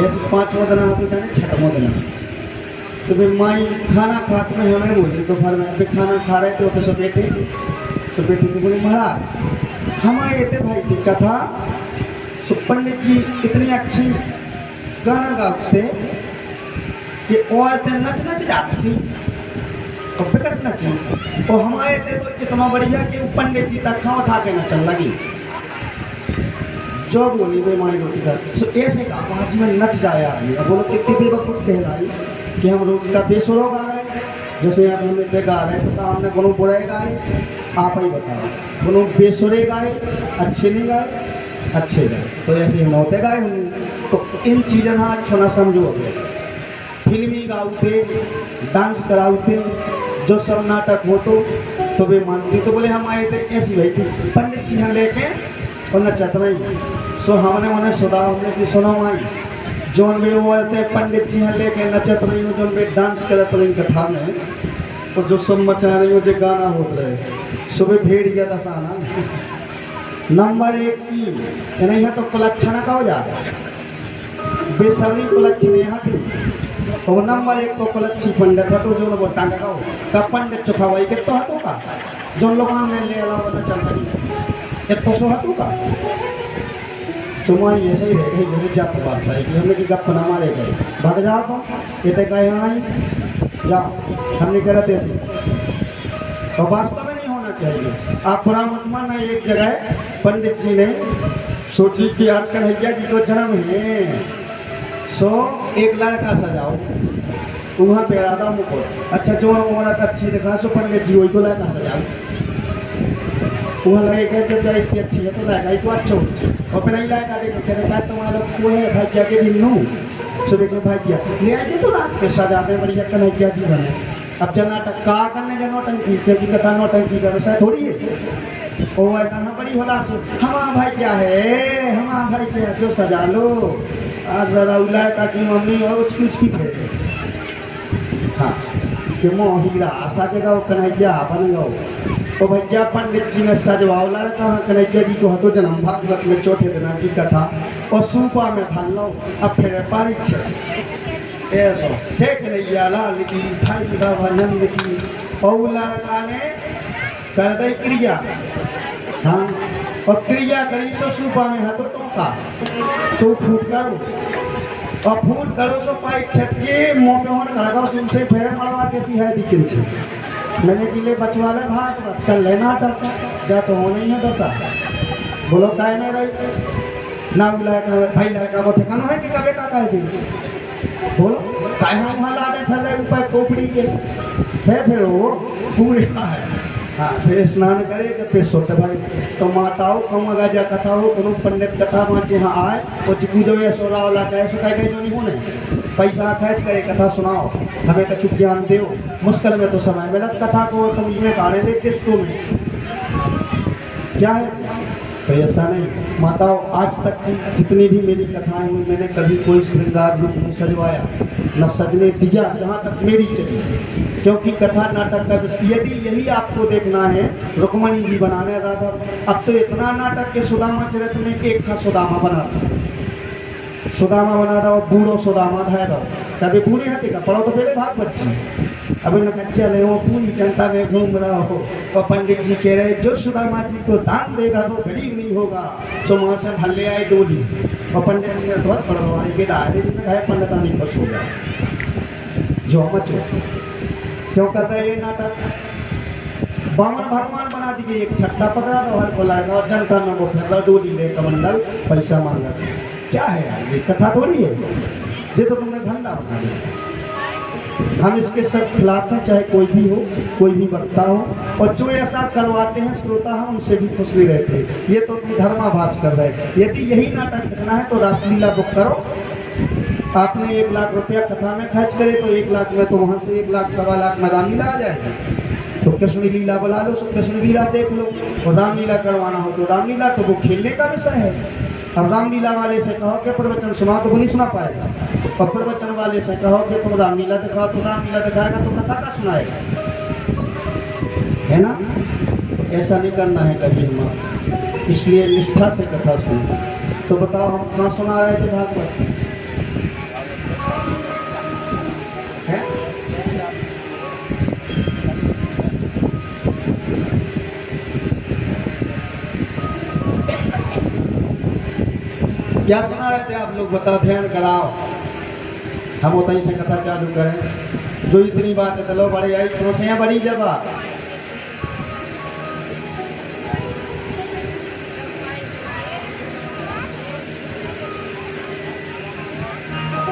ऐसे 5वां दिन होती था 6वां दिन सुबह माई खाना खाते में हमें बोली दोपहर में फिर खाना खा रहे थे तो सब बैठे तो बोली महाराज हमारे थे भाई की कथा पंडित जी इतनी अच्छी गाना गाते कि औरतें नच जाती थी और बिकट नची और हमारे थे तो इतना बढ़िया कि पंडित जी तक खा उठा के नचन लगी जो बोली वे माई रोटी का सो ऐसे का आज में नच जाए आदमी अब बोलो कितनी भी वक्त कहलाई कि हम रोटी का बेसुरो गा रहे जैसे आप हमने पे गा रहे तो हमने कोनो बुरे गाए आप ही बताओ कोनो बेसुरे गाए अच्छे नहीं गाए अच्छे गाए तो ऐसे हम होते गाए तो इन चीज़ों हाँ अच्छो ना समझो फिल्मी गाते डांस कराते जो सब नाटक हो तो वे मानती तो बोले हम आए थे ऐसी भाई थी पंडित जी यहाँ लेके और नचत नहीं सो हमने उन्हें सुना हमने कि सुना माई जोन वे वो थे पंडित जी यहाँ लेके नचत नहीं हो जोन वे डांस करत रही कथा में तो जो सब मचा रही हो जो गाना हो रहे सुबह भेड़ गया दसाना नंबर 1 की नहीं है तो कुलक्षण का हो जाता बेसरनी कुलक्षण यहाँ थी तो नंबर 1 को कुलक्षी पंडित है तो जो वो टांगा का हो पंडित चुका हुआ कि तो हाथों का जो लोग ने ले अलावा न चल रही एक तो सो हाथों का सुमाई ऐसे ही रह गई मेरी जात बात सही कि हमने की गप ना मारे गए भाग जाओ तुम ये तो कहे आई जाओ हमने कह रहे थे और वास्तव में नहीं होना चाहिए आप बुरा मत मानना एक जगह पंडित जी ने सोची कि आजकल हैया जी को जन्म है सो एक लड़का सजाओ वहाँ पे राधा मुकुट अच्छा जो औरत अच्छी दिखा सो पंडित जी वही को लड़का सजाओ वहाँ लगेगा जब इतनी अच्छी है तो लगेगा को अच्छा और फिर नहीं लगेगा देखो कहता है तुम्हारा लोग वो है भाग्या के दिन नू सुबह को भाग्या ले आइए तो रात के सजाते बढ़िया कन्हैया जी बने अब जब नाटक का करने जब नौटंकी क्योंकि कथा नौटंकी का विषय थोड़ी है ओ इतना बड़ी होला सो हमारा भाई क्या है हमारा भाई क्या जो सजा लो आज जरा उलाय का की मम्मी और उसकी फेरे हाँ कि मोह हीरा आशा जगह वो कन्हैया बन गो तो भैया पंडित जी ने सजवावला कहा कन्हैया जी को हतो जन्म भागवत में चौथे दिन की कथा और सूपा में भल लो अब फिर परीक्षा ऐसा ठीक नहीं लाल की भाई बाबा नंद की और लड़का ने कर दे क्रिया हाँ और क्रिया करी सो सूपा में हाथों टोका सो फूट करो और फूट करो सो पाइप छटके मुँह पे होने लगा उनसे फेरे मड़वा कैसी है दिक्कत से मैंने किले बचवा ले भाग कल लेना था जा तो हो नहीं है दशा बोलो काय में रही ना लड़का भाई लड़का को ठिकाना है कि कभी का कह दी बोलो काय हम वहाँ लादे फैले ऊपर खोपड़ी के फिर वो पूरे का है हाँ फिर स्नान करे कि फिर सोते भाई तो माताओं कम अगाजा कथा हो कोनो पंडित कथा माचे यहाँ आए और चिकू जो ये सोरा वाला कहे सो कहे जो नहीं होने पैसा खर्च करे कथा सुनाओ हमें तो चुप ज्ञान दो मुश्किल में तो समय मिला कथा को तुम इसमें गाने दे किसको में क्या है तो ऐसा नहीं माताओं आज तक की जितनी भी मेरी कथाएं हुई मैंने कभी कोई श्रृंगार रूप नहीं सजवाया न सजने दिया जहाँ तक मेरी चली क्योंकि कथा नाटक का विषय यदि यही आपको देखना है रुक्मणी जी बनाने राधा अब तो इतना नाटक के सुदामा चरित्र में एक का सुदामा बना दो बूढ़ो सुदामा धाय दो तभी बूढ़े हाथी का पढ़ो तो पहले भाग बच्ची अभी न कच्चा ले वो पूरी जनता में घूम रहा हो और पंडित जी कह रहे जो सुदामा जी को दान देगा वो गरीब नहीं होगा सो वहाँ से भल्ले आए डोली और पंडित जी ने बहुत पढ़वाई के दायरे जी में गए पंडित नहीं खुश हो गया जो मचो क्यों कर रहे ये नाटक बामन भगवान बना दिए एक छट्टा पकड़ा दो हर को लाएगा और जनता में वो फिर डोली ले कमंडल पैसा मांगा क्या है यार ये कथा थोड़ी है ये तो तुमने धंधा बना दिया हम इसके सब खिलाफ हैं चाहे कोई भी हो कोई भी वक्ता हो और जो ऐसा करवाते हैं श्रोता हम उनसे भी खुश भी रहते हैं ये तो तुम धर्माभास कर रहे हैं यदि यही नाटक लिखना है तो रासलीला बुक करो आपने 1 लाख रुपया कथा में खर्च करे तो 1 लाख में तो वहाँ से 1 लाख सवा लाख में रामलीला आ जाएगा तो कृष्ण लीला बुला लो सब कृष्ण लीला देख लो और रामलीला करवाना हो तो रामलीला तो वो खेलने का विषय है अब रामलीला वाले से कहो कि प्रवचन सुनाओ तो वो नहीं सुना पाएगा और प्रवचन वाले से कहो कि तुम रामलीला दिखाओ तो रामलीला दिखाएगा तो कथा का सुनाएगा है ना ऐसा नहीं करना है कभी हमारा इसलिए निष्ठा से कथा सुनो तो बताओ हम कहाँ सुना रहे थे भागवत क्या सुना रहे थे आप लोग? बताओ, ध्यान कराओ। हम उतनी से कथा चालू करें। जो इतनी बात है चलो बड़े आई खुशियाँ बड़ी जब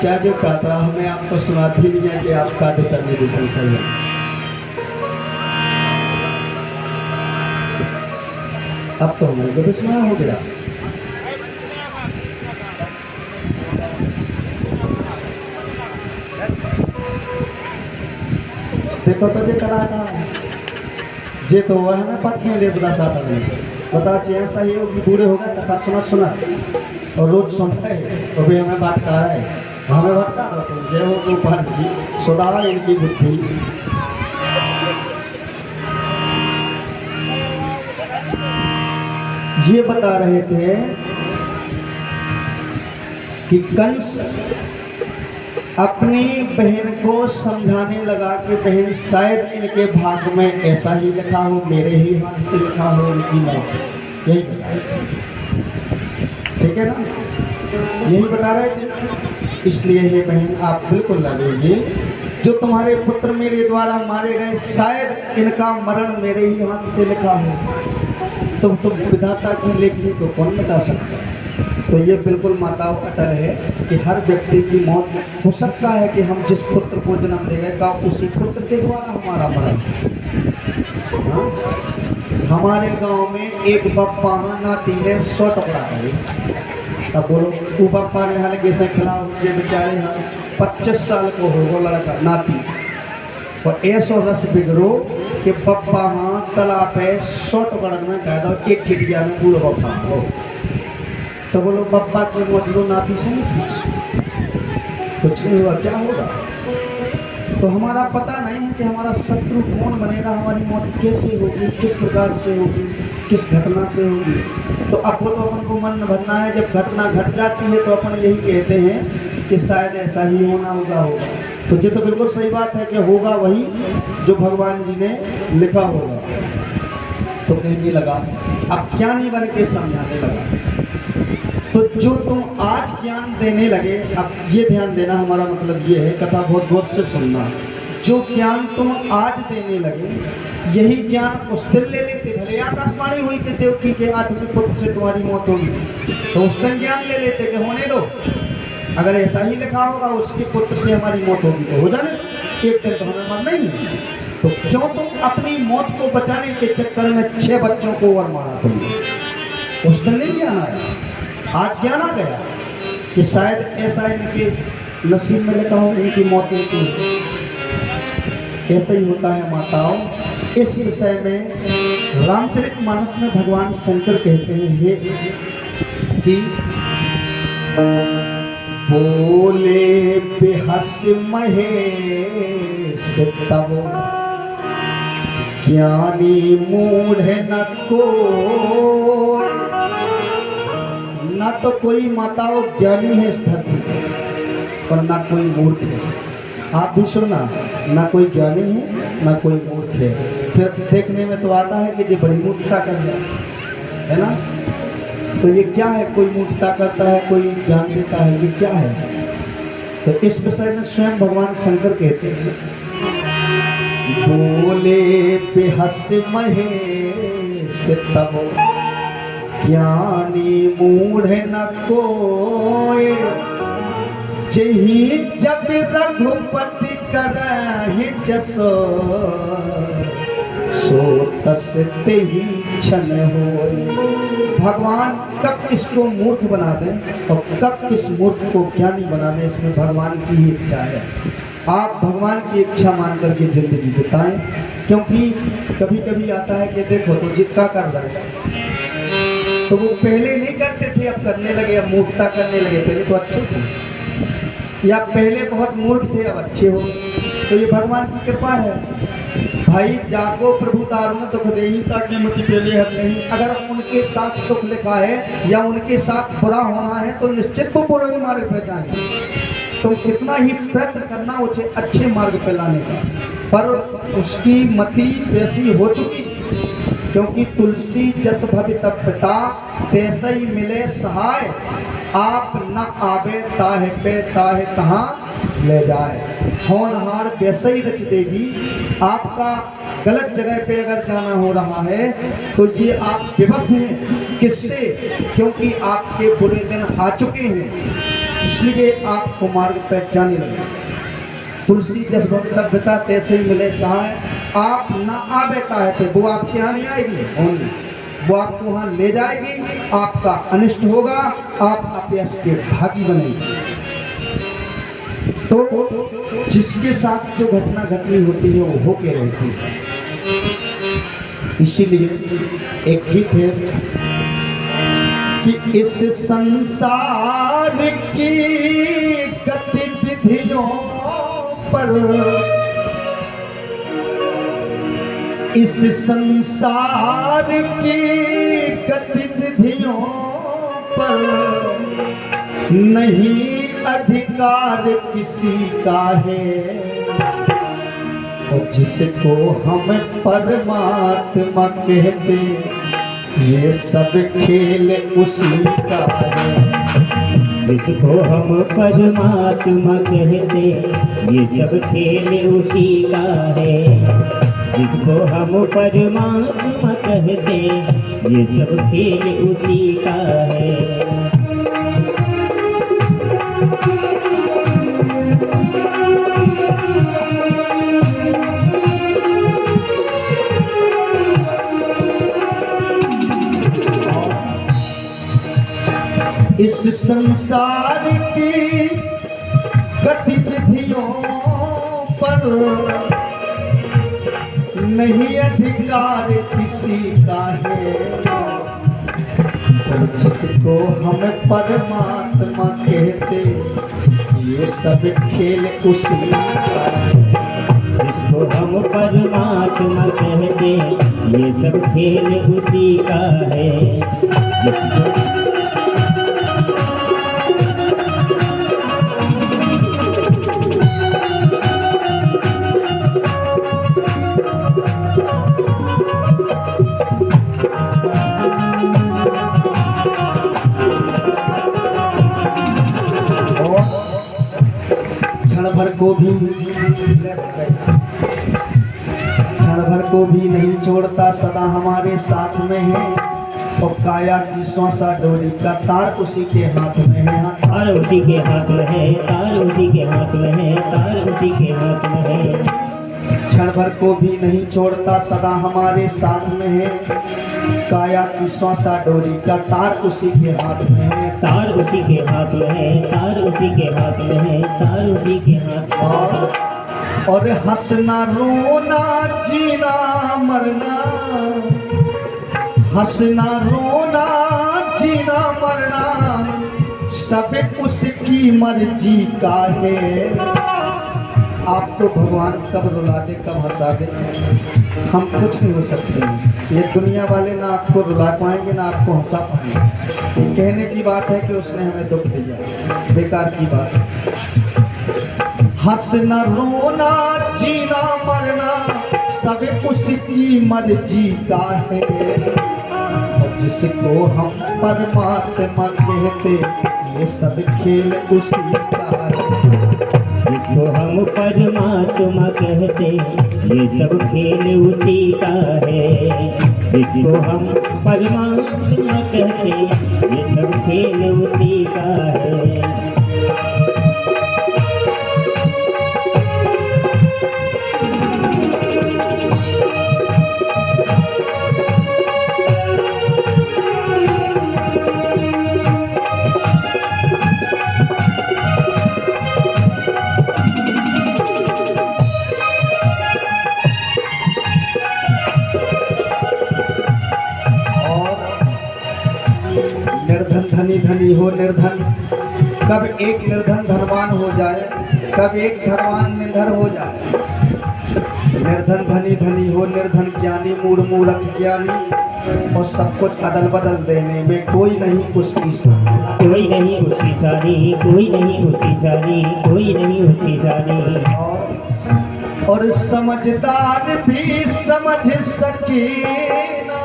क्या जो कातरा हमें आपको सुनाती नहीं है कि आपका दिशा निर्देशन करें। अब तो हमारे को विस्मय हो गया। देखो तो जे कलाकार जे तो वह हमें पटके दे बता साता में बता चाहिए सही होगी। बूढ़े हो गए कथा सुना और रोज सुनते है तो भी हमें बात कर रहा है। हमें भटका दो तुम जय हो गोपाल जी सुधार इनकी बुद्धि। ये बता रहे थे कि कंस अपनी बहन को समझाने लगा कि बहन शायद इनके भाग में ऐसा ही लिखा हो, मेरे ही हाथ से लिखा हो इनकी मौत। यही बता ठीक है ना, यही बता रहे थे। इसलिए हे बहन आप बिल्कुल लगेगी जो तुम्हारे पुत्र मेरे द्वारा मारे गए शायद इनका मरण मेरे ही हाथ से लिखा हो। तुम विधाता की लेखनी को कौन बता सकता है? तो ये बिल्कुल माताओं अटल है कि हर व्यक्ति की मौत हो सकता है कि हम जिस पुत्र को जन्म देगा उसी पुत्र के द्वारा हमारा मरण। हाँ? हमारे गांव में एक बप्पा नाती ने 100 टुकड़ा करे। अब बोलो वो बप्पा ने हल्के से खिलाफ जे बेचारे हाँ 25 साल को होगा लड़का नाती और ऐसा रस बिगड़ो कि बप्पा हाँ तालाब पे 100 टुकड़ा में कह दो एक चिड़िया में पूरा बप्पा हो। तो बोलो बप्पा की मौत लो नाती से नहीं थी, कुछ नहीं हुआ, क्या होगा? तो हमारा पता नहीं है कि हमारा शत्रु कौन बनेगा, हमारी मौत कैसे होगी, किस प्रकार से होगी, किस घटना से होगी। तो अब वो तो अपन को मन भरना है। जब घटना घट जाती है तो अपन यही कहते हैं कि शायद ऐसा ही होना होगा। तो ये तो बिल्कुल सही बात है कि होगा वही जो भगवान जी ने लिखा होगा। तो कहने लगा, अब ज्ञानी बन के समझाने लगा। तो जो तुम आज ज्ञान देने लगे, अब ये ध्यान देना, हमारा मतलब ये है कथा बहुत गौर से सुनना। जो ज्ञान तुम आज देने लगे यही ज्ञान उस दिन ले लेते। भले आकाशवाणी हुई कि देवकी के 8वें पुत्र से तुम्हारी मौत होगी, तो उस दिन ज्ञान ले लेते कि होने दो, अगर ऐसा ही लिखा होगा उसके पुत्र से हमारी मौत होगी तो हो जाने, एक दिन तो हमें मरना ही है। तो क्यों तुम अपनी मौत को बचाने के चक्कर में 6 बच्चों को और मारा तुमने? उस दिन नहीं ज्ञान आया, आज ज्ञान आ गया कि शायद ऐसा इनके नसीब में लिखा हो इनकी मौत की। ऐसा ही होता है माताओं। इस विषय में रामचरितमानस में भगवान शंकर कहते हैं ये कि बोले बेहस महेश तब ज्ञानी मूढ़ न कोई। ना तो कोई माताओं ज्ञानी है इस धरती और ना कोई मूर्ख है। आप भी सुनना, ना कोई ज्ञानी है ना कोई मूर्ख है। फिर देखने में तो आता है कि ये बड़ी मूर्खता कर है ना। तो ये क्या है? कोई मूर्खता करता है, कोई ज्ञान देता है, ये क्या है? तो इस विषय में स्वयं भगवान शंकर कहते हैं, बोले बेहस महेश तब ज्ञानी मूढ़ न कोई। जही जब रघुपति करहि जसो सो तस तेहि क्षण होय। भगवान कब किसको मूर्ख बना दें और कब किस मूर्ख को ज्ञानी बना दें, इसमें भगवान की ही इच्छा है। आप भगवान की इच्छा मान करके जिंदगी बिताएं, क्योंकि कभी कभी आता है कि देखो तो जितना कर रहा है तो वो पहले नहीं करते थे अब करने लगे, अब मूर्खता करने लगे। पहले तो अच्छे थे या पहले बहुत मूर्ख थे अब अच्छे हो। तो ये भगवान की कृपा है। भाई जागो प्रभु दारुण दुख देहि ताकि मति पेले हर नहीं। अगर उनके साथ दुख लिखा है या उनके साथ बुरा होना है तो निश्चित वो बुरे मार्ग पे जाएंगे। तो कितना ही प्रयत्न करना उसे अच्छे मार्ग पे लाने का, पर उसकी मति वैसी हो चुकी, क्योंकि तुलसी जस भवित पिता तैसे ही मिले सहाय। आप न आवे ताहे पे ताहे तहाँ ले जाए। होनहार वैसे ही रच देगी। आपका गलत जगह पे अगर जाना हो रहा है तो ये आप विवश हैं। किससे? क्योंकि आपके बुरे दिन आ चुके हैं, इसलिए आपको मार्ग पर जाने लगे। तुलसी जस भवितव्यता तैसे ही मिले सहाय। आप न आवे ताहे पे, वो आपके यहाँ नहीं आएगी, होंगी वो आपको वहाँ ले जाएगी, आपका अनिष्ट होगा, आप अपयश के भागी बनेंगे। तो जिसके साथ जो घटना घटनी होती है वो होके रहती है। इसीलिए एक गीत है कि इस संसार की गतिविधियों पर, इस संसार की गतिविधियों पर नहीं अधिकार किसी का है, और जिसको हम परमात्मा कहते ये सब खेल उसी का है। जिसको हम परमात्मा कहते ये सब खेल उसी का है। जिसको हम परमात्मा कहते ये सब खेल उसी का है। इस संसार की गतिविधियों पर नहीं अधिकार किसी का है, और जिसको हम परमात्मा कहते ये सब खेल उसी का है। जिसको हम परमात्मा कहते ये सब खेल उसी का है। क्षण भर को भी नहीं छोड़ता, सदा हमारे साथ में है, और काया की श्वासा डोरी का तार उसी के हाथ में है। तार उसी के हाथ में है, तार उसी के हाथ में है, तार उसी के हाथ में है। क्षण भर को भी नहीं छोड़ता, सदा हमारे साथ में है, काया की श्वासा डोरी का तार उसी के हाथ में है। तार उसी के हाथ में है, तार उसी के हाथ में है, तार उसी के हाथ में है। और हंसना रोना जीना मरना, हंसना रोना जीना मरना सब उसकी मर्जी का है। आपको भगवान कब रुला दे कब हंसा दे हम कुछ नहीं हो सकते। ये दुनिया वाले ना आपको रुला पाएंगे ना आपको हंसा पाएंगे। ये कहने की बात है कि उसने हमें दुख दिया, बेकार की बात। हंसना रोना जीना मरना सब उसकी मर्जी का है, और जिसको हम परमात्मा कहते ये सब खेल उसी का है। जिसको हम परमात्मा कहते ये सब खेल उसी का है। जिसको हम परमात्मा कहते ये सब खेल उसी का है। निर्धन धनी धनी हो निर्धन, कब एक निर्धन धनवान हो जाए, कब एक धनवान निर्धन हो जाए। निर्धन धनी धनी हो निर्धन ज्ञानी मूढ़ मूर्ख ज्ञानी, और सब कुछ अदल बदल देने में कोई नहीं उसकी सारी। कोई नहीं उसकी सारी, कोई नहीं उसकी सारी, कोई नहीं उसकी सारी। और समझदार भी समझ सके ना,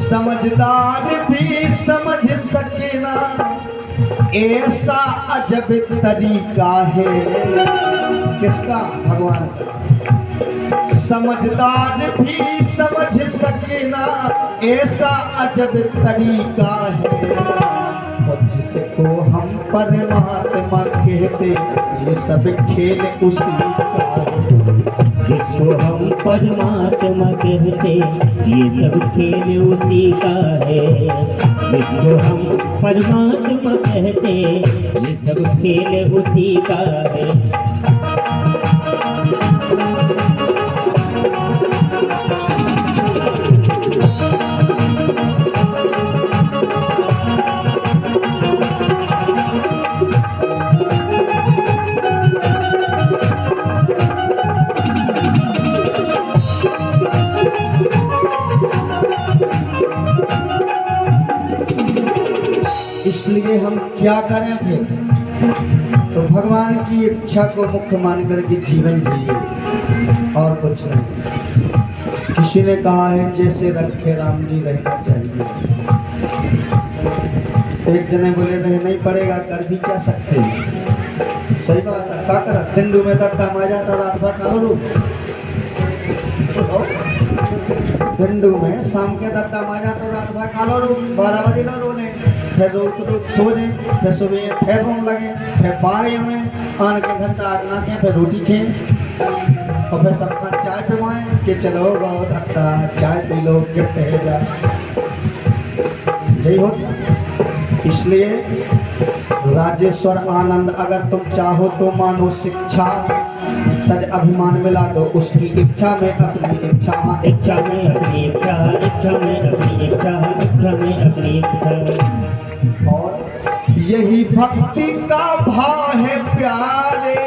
समझ समझदार भी समझ सके ना, ऐसा अजब तरीका है। किसका? भगवान का। समझदार भी समझ सके ना, ऐसा अजब तरीका है। और जिसको हम परमात्मा कहते, ये सब खेल उसी का है। जिसको हम परमात्मा कहते, ये सब खेल उसी का है। जिसको हम परमात्मा कहते, ये सब खेल उसी का है। इसलिए हम क्या करें फिर? तो भगवान की इच्छा को मुख्य मान करके जीवन जिए, और कुछ नहीं। किसी ने कहा है जैसे रखे राम जी रहना चाहिए। एक जने बोले रहना ही पड़ेगा, कर भी क्या सकते हैं। सही बात है। क्या करा तिंडू में दत्ता माजा था रात भर कालो तिंडू में शाम के दत्ता माजा तो रात भर कालो 12 बजे लो रोने, फिर रोत सो जाए, फिर सुबह फिर रोन लगे, फिर 12 में आन के घंटा आगना के, फिर रोटी खें, और फिर सबका चाय पिवाएं कि चलो गाओ दत्ता चाय पी लो, गिफ्ट है जा। यही होता। इसलिए राजेश्वर आनंद, अगर तुम चाहो तो मानो शिक्षा, तज अभिमान मिला दो उसकी इच्छा में अपनी इच्छा। इच्छा में अपनी इच्छा, इच्छा में अपनी इच्छा, इच्छा में अपनी इच्छा। और यही भक्ति का भाव है प्यारे,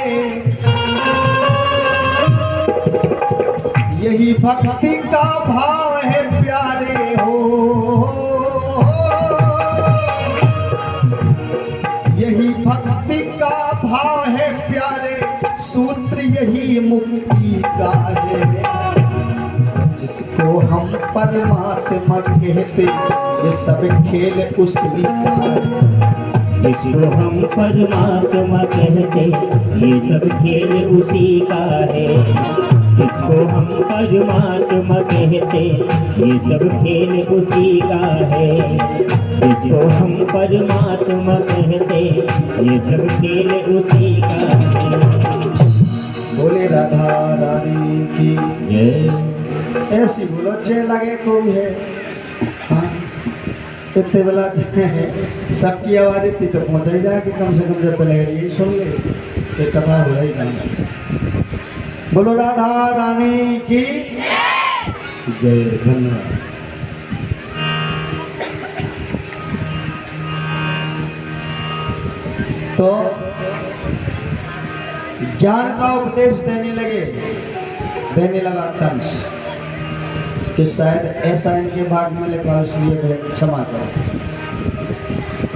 यही भक्ति का भाव है प्यारे हो। यही भक्ति का भाव है प्यारे, सूत्र यही मुक्ति का है। जिसको हम परमात्मा कहते, ये सब खेल उसी का है। जिसको हम परमात्मा कहते, ये सब खेल उसी का है। जिसको हम परमात्मा कहते, ये सब खेल उसी का है। जिसको हम परमात्मा कहते, ये सब खेल उसी का है। बोले राधा रानी की जय। ऐसी बोलो जे लगे कोई है। हाँ, इतने बेला सबकी आवाज इतनी तो पहुंच ही जाए कि कम से कम जब पहले यही सुन ले तो कथा हो रही नहीं। बोलो राधा रानी की जय। धन्यवाद। तो ज्ञान का उपदेश देने लगा कंस कि शायद ऐसा इनके भाग में लिखा, इसलिए वह क्षमा करो।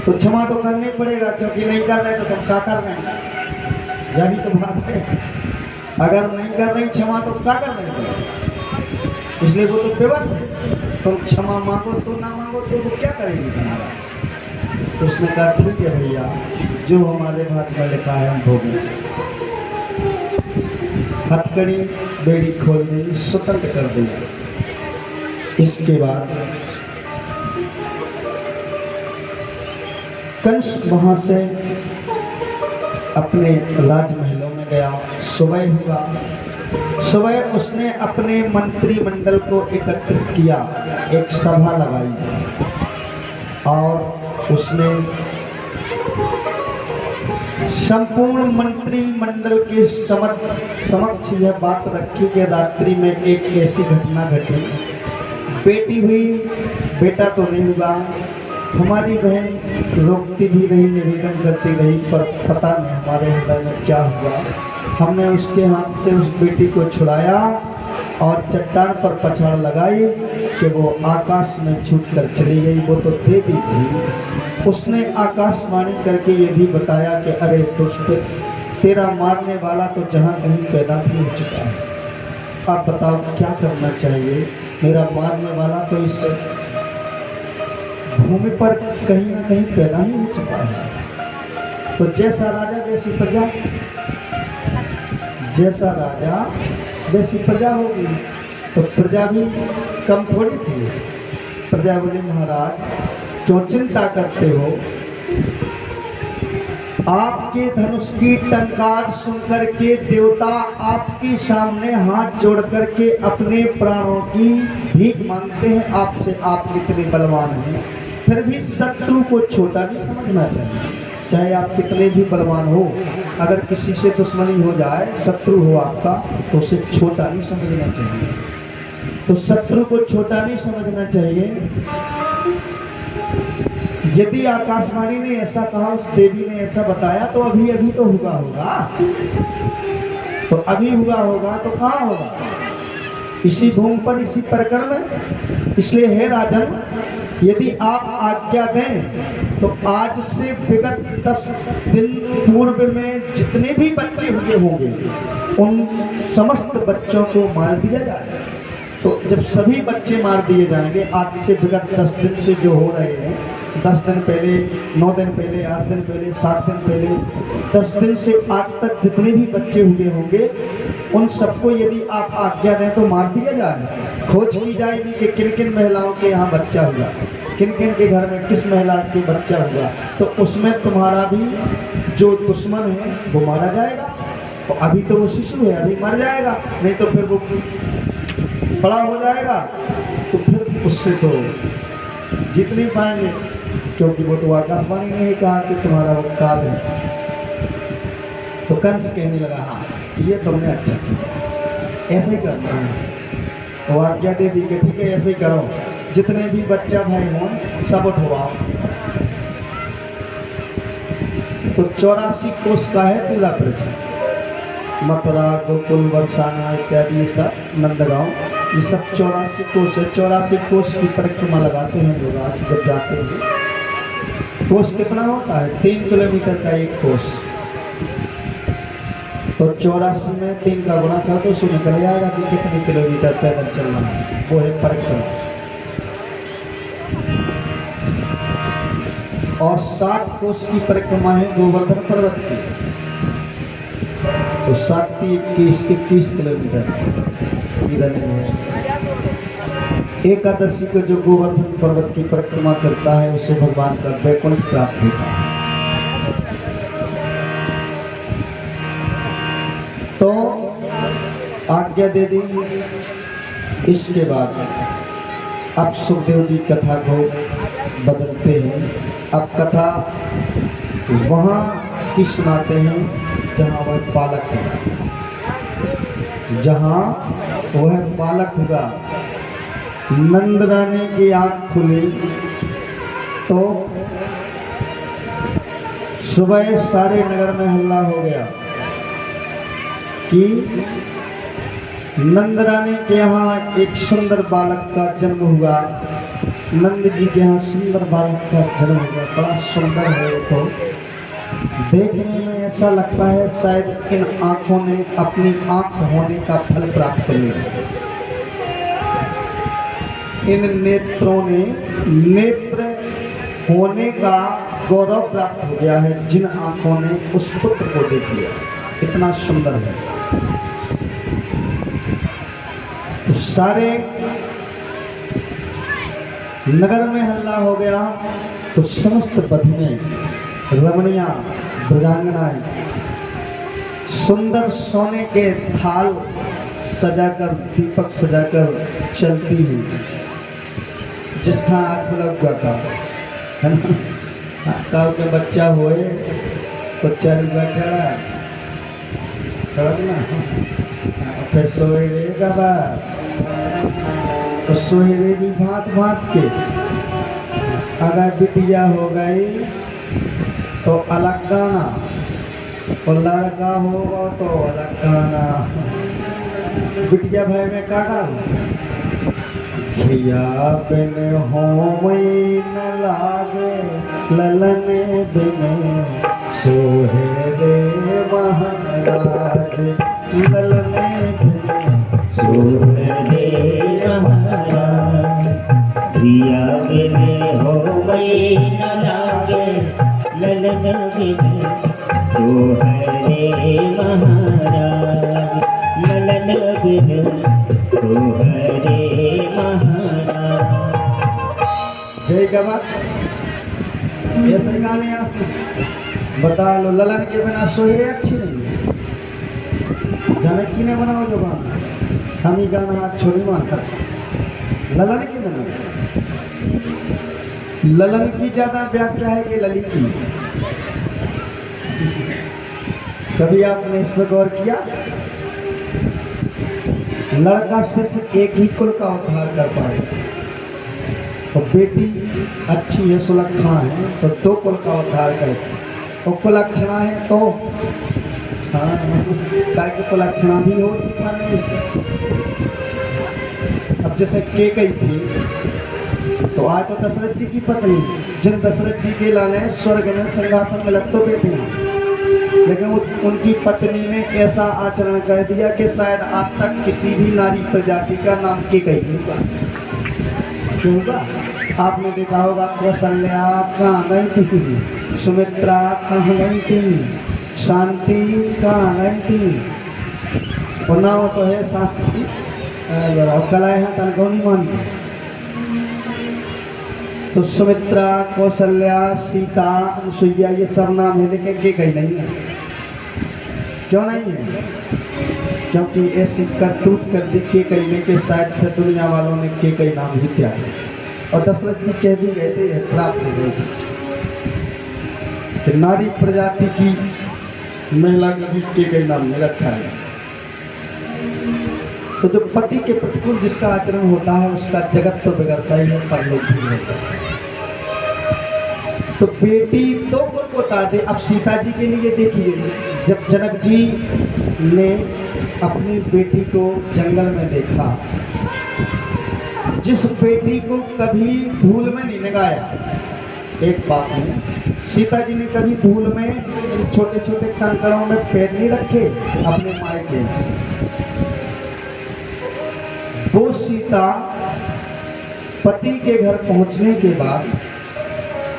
तो क्षमा तो करना ही पड़ेगा, क्योंकि नहीं कर रहे तो तुम क्या कर रहे हैं? यह भी तो बात है। अगर नहीं कर रहे क्षमा तो क्या कर रहे हो? इसलिए वो तो बेबस है। तुम क्षमा मांगो तो ना मांगो तो वो क्या करेगी तुम्हारा? तो उसने कहा ठीक है भैया, जो हमारे भाग में लिखा है हम भोगेंगे। हथकड़ी बेड़ी खोल दी, स्वतंत्र कर दिया। इसके बाद कंस वहां से अपने राजमहलों में गया। सुबह हुआ, सुबह उसने अपने मंत्रिमंडल को एकत्रित किया, एक सभा लगाई और उसने संपूर्ण मंत्रिमंडल के समक्ष यह बात रखी कि रात्रि में एक ऐसी घटना घटी। बेटी हुई, बेटा तो नहीं हुआ। हमारी बहन रोकती भी रही, निवेदन करती रही, पर पता नहीं हमारे हृदय में क्या हुआ। हमने उसके हाथ से उस बेटी को छुड़ाया और चट्टान पर पछाड़ लगाई कि वो आकाश में छूट कर चली गई। वो तो देवी थी। उसने आकाशवाणी करके ये भी बताया कि अरे दुष्ट, तेरा मारने वाला तो जहाँ कहीं पैदा भी हो चुका है। आप बताओ क्या करना चाहिए? मेरा मारने वाला तो इस भूमि पर कहीं ना कहीं पैदा ही हो चुका है। तो जैसा राजा वैसी प्रजा, जैसा राजा वैसी प्रजा होगी। तो प्रजा भी कम थोड़ी थी। प्रजा बोली महाराज क्यों चिंता करते हो, आपके धनुष की टंकार सुनकर के देवता आपके सामने हाथ जोड़ करके अपने प्राणों की भीख मांगते हैं आपसे। आप कितने बलवान हैं, फिर भी शत्रु को छोटा नहीं समझना चाहिए। चाहे आप कितने भी बलवान हो, अगर किसी से दुश्मनी हो जाए, शत्रु हो आपका, तो उसे छोटा नहीं समझना चाहिए। तो शत्रु को छोटा नहीं समझना चाहिए। यदि आकाशवाणी ने ऐसा कहा, उस देवी ने ऐसा बताया, तो अभी अभी तो हुआ होगा। तो अभी हुआ होगा तो कहाँ होगा? इसी भूमि पर, इसी परिक्रम में। इसलिए हे राजन, यदि आप आज्ञा दें तो आज से विगत 10 दिन पूर्व में जितने भी बच्चे हुए होंगे, उन समस्त बच्चों को मार दिया जाए। तो जब सभी बच्चे मार दिए जाएंगे, आज से विगत 10 दिन से जो हो रहे हैं, 10 दिन पहले, 9 दिन पहले, 8 दिन पहले, 7 दिन पहले, 10 दिन से आज तक जितने भी बच्चे हुए होंगे, उन सबको यदि आप आज्ञा दें तो मार दिया जाए। खोज की जाएगी कि किन किन महिलाओं के यहाँ बच्चा हुआ, किन किन के घर में किस महिला के बच्चा हुआ, तो उसमें तुम्हारा भी जो दुश्मन है वो मारा जाएगा। तो अभी तो वो शिशु है, अभी मर जाएगा, नहीं तो फिर वो बड़ा हो जाएगा, तो फिर उससे तो जीत नहीं पाएंगे, क्योंकि वो तो आकाशवाणी ने ही कहा कि तुम्हारा वो काल है। तो कंस कहने लगा, हाँ ये तुमने अच्छा किया, ऐसे ही करना है। वो आज्ञा दे दी कि ठीक है ऐसे ही करो, जितने भी बच्चा भाई हों सब उठवाओ। तो 84 कोस का है पूरा ब्रज, मथुरा, गोकुल, बरसाना इत्यादि, ये सब नंदगांव, ये सब 84 कोस है। 84 कोस की परिक्रमा लगाते हैं लोग आज जब जाते हैं। कोस कितना होता है? 3 किलोमीटर का एक कोस। तो 84 में 3 का गुणा कर दो, उसमें निकल जाएगा कि कितने किलोमीटर पैदल चलना है। वो है परिक्रमा। और 60 कोस की परिक्रमा है गोवर्धन पर्वत की। तो 7 21 किलोमीटर इधर है। एकादशी को जो गोवर्धन पर्वत की परिक्रमा करता है, उसे भगवान का वैकुंठ प्राप्त होता है। तो आज्ञा दे दी। इसके बाद अब सुखदेव जी कथा को बदलते हैं। अब कथा वहाँ की सुनाते हैं जहाँ वह बालक है, जहाँ वह बालक हुआ। नंद रानी की आँख खुली तो सुबह सारे नगर में हल्ला हो गया कि नंद रानी के यहाँ एक सुंदर बालक का जन्म हुआ। नंद जी के यहाँ सुंदर बालक का जन्म हुआ, बड़ा सुंदर है वो। तो देखने में ऐसा लगता है शायद इन आँखों ने अपनी आँख होने का फल प्राप्त कर लिया। इन नेत्रों ने नेत्र होने का गौरव प्राप्त हो गया है, जिन आँखों ने उस पुत्र को देख लिया। इतना सुंदर है। तो सारे नगर में हल्ला हो गया। तो समस्त बधिनें, रमणियाँ, ब्रजांगनाएं सुंदर सोने के थाल सजाकर, दीपक सजाकर चलती हुई, जिसका आँख लग जाता है ना। काल के बच्चा होए तो चल चढ़ा ना, फिर सोहेरेगा बा, तो सोहेरे भी भांत भांत के। अगर बिटिया हो गई तो अलग गाना, और लड़का होगा तो अलग गाना। बिटिया भाई में का गाना? खिया बिन होमई न लागे, ललन बिन सोहे रे महाराज, ललन बिन सोहे रे महाराज। खिया बिन होमई कोई न लागे ललन बिन तोहरे महाराज ललन बिन तोहरे महाराज। जय गवा ऐसे गाने आप बता लो ललन के बिना सोहे अच्छी नहीं। जानकी ने बनाओ जो गाना हम ही गाना हाथ छोड़ी मानता ललन के बिना। ललन की ज्यादा व्याख्या है कि लली की। कभी आपने इस पर गौर किया? लड़का सिर्फ एक ही कुल का उद्धार कर पाए और बेटी अच्छी है सुलक्षणा है तो दो कुल का उद्धार करे और कुलक्षणा है तो हाँ की कुलक्षणा भी होती मानने से। अब जैसे केकई थी तो आज तो दशरथ जी की पत्नी जिन दशरथ जी के लाले स्वर्ग में सिंहासन में लग तो बेटी हैं लेकिन उनकी पत्नी ने ऐसा आचरण कर दिया कि शायद आज तक किसी भी नारी प्रजाति का नाम केकई नहीं हुआ। क्यों हुआ? आपने देखा होगा कौशल्या कहाँ गई थी, सुमित्रा कहाँ गई थी, शांति कहाँ गई थी। और नाम तो है शांति कलाएं हैं तनखों नहीं मानती। तो सुमित्रा कौशल्या सीता अनुसुईया ये सब नाम है लेकिन के कहीं नहीं है। क्यों नहीं है? क्योंकि ऐसी करतूत कर दी के कहीं नहीं कि शायद फिर दुनिया वालों ने के कहीं नाम भी किया है। और दशरथ जी कह भी गए थे श्राप हो गए थे कि नारी प्रजाति की महिला कभी के कहीं नाम नहीं रखा है। तो जो पति के प्रतिकूल जिसका आचरण होता है उसका जगत तो बिगड़ता ही है परलोक भी बिगड़ता है। तो बेटी दो कुल को तार दे। अब सीता जी के लिए देखिए जब जनक जी ने अपनी बेटी को जंगल में देखा, जिस बेटी को कभी धूल में नहीं लगाया, एक बात है सीता जी ने कभी धूल में छोटे छोटे कंकड़ों में पैर नहीं रखे अपने मायके। वो सीता पति के घर पहुंचने के बाद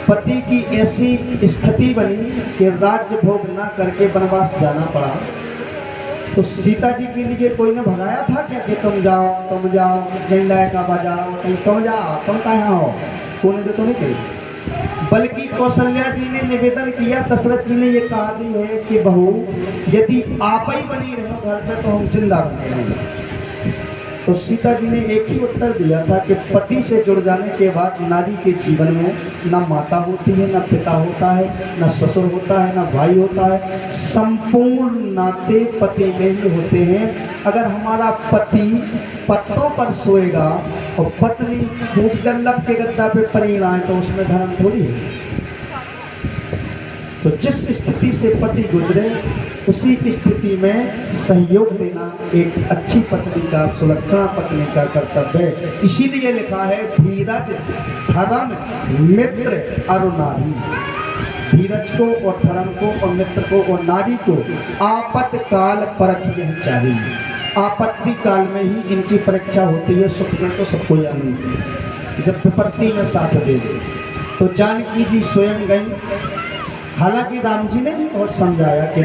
पति की ऐसी स्थिति बनी कि राज्य भोग ना करके वनवास जाना पड़ा। तो सीता जी के लिए कोई ने भगाया था क्या कि तुम जाओ जैन लाए का बजाओ तुम जाओ तुम कहाँ हो, कोई ने तो नहीं कही। बल्कि कौशल्या जी ने निवेदन किया, दशरथ जी ने ये कहा भी है कि बहू यदि आप ही बनी रहो घर पे तो हम जिंदा बने रहेंगे। तो सीता जी ने एक ही उत्तर दिया था कि पति से जुड़ जाने के बाद नारी के जीवन में न माता होती है, न पिता होता है, न ससुर होता है, न भाई होता है, संपूर्ण नाते पति में ही होते हैं। अगर हमारा पति पत्तों पर सोएगा और पत्नी खूब गल्लभ के गद्दा पे पड़ी रहे तो उसमें धर्म थोड़ी है। तो जिस स्थिति से पति गुजरे उसी स्थिति में सहयोग देना एक अच्छी पत्नी का, सुलक्षणा पत्नी का कर्तव्य है। इसीलिए लिखा है धीरज धर्म मित्र और नारी। धीरज को और धर्म को और मित्र को और नारी को आपातकाल परखिए चाहिए। आपत्ति काल में ही इनकी परीक्षा होती है, सुख में तो सबको आनंद जब विपत्ति में साथ दे दे। तो जानकी जी स्वयं गई। हालांकि राम जी ने भी बहुत समझाया कि